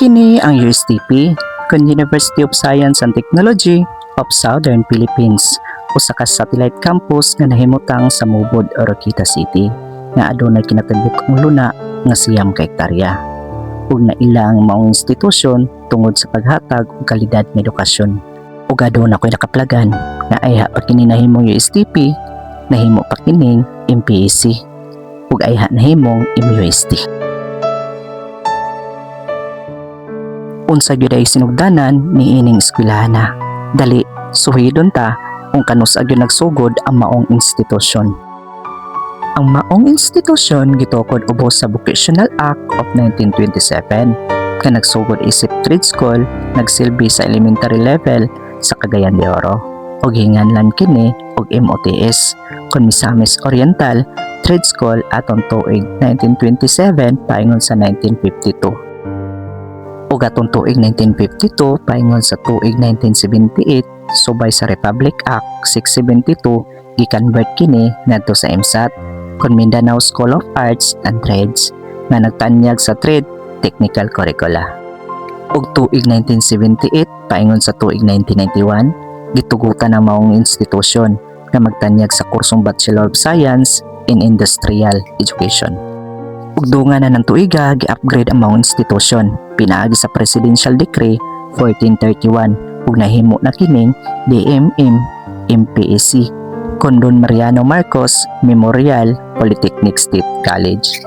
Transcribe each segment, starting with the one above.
Kini ang USTP, kun University of Science and Technology of Southern Philippines, usa ka satellite campus nga nahimutang sa Mubod, Oroquita City, nga adunay kinatibuk-ang luna nga siyam ka hektarya. Ug nailang maong institusyon tungod sa paghatag og kalidad nga edukasyon. Ug aduna ko'y nakaplagan nga ayha pa kini nahimong USTP, nahimo pa kining MPAC, ug ayha nahimong MUST. Unsa gyud ay sinugdanan ni ining eskwelahan. Dali suhidon ta kung kanus-a gyud nagsugod ang maong institusyon. Ang maong institusyon gitukod ubos sa Vocational Act of 1927 nga nagsugod isip trade school, nagsilbi sa elementary level sa Cagayan de Oro ug hinganlan kini og MOTS kun Misamis Oriental Trade School atong tuig 1927 paingon sa 1952. Ug atong tuig 1952 paingon sa tuig 1978 subay sa Republic Act 672 gi-convert kini ngadto sa MSAT kun Mindanao School of Arts and Trades nga nagtanyag sa trade technical curricula. Ug tuig 1978 paingon sa tuig 1991 gitugutan ang maong institusyon nga magtanyag sa kursong Bachelor of Science in Industrial Education. Ug dungan na ng tuiga gi-upgrade ang maong institusyon pinaagi sa Presidential Decree 1431 ug nahimo na kining DMM MPAC kun Don Mariano Marcos Memorial Polytechnic State College.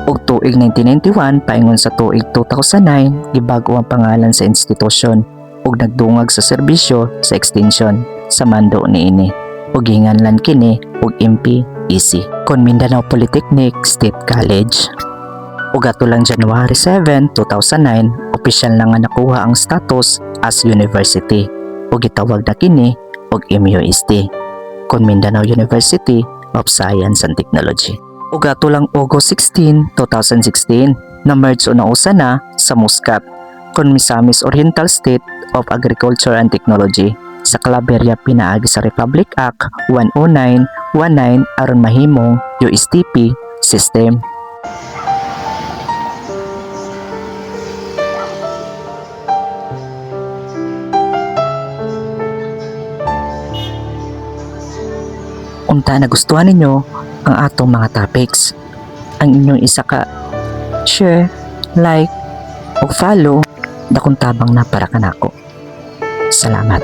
Ug tuig 1991 paingon sa tuig 2009 gibago ang pangalan sa institusyon ug nagdungag sa serbisyo sa extension sa mando niini ug ginganlan kini og MPAC kon Mindanao Polytechnic State College. Ug ato lang January 7, 2009 opisyal na nga nakuha ang status as university ug gitawag na kini og MUST kon Mindanao University of Science and Technology. Ug ato lang August 16, 2016 na-merge na usa na sa Muscat kon Misamis Oriental State of Agriculture and Technology sa Claveria pinaagi sa Republic Act 10919 aron mahimong USTP system. Unta nagustuhan ninyo ang atong mga topics. Ang inyong isa ka share, like, o follow dakong tabang na para kanako. Salamat.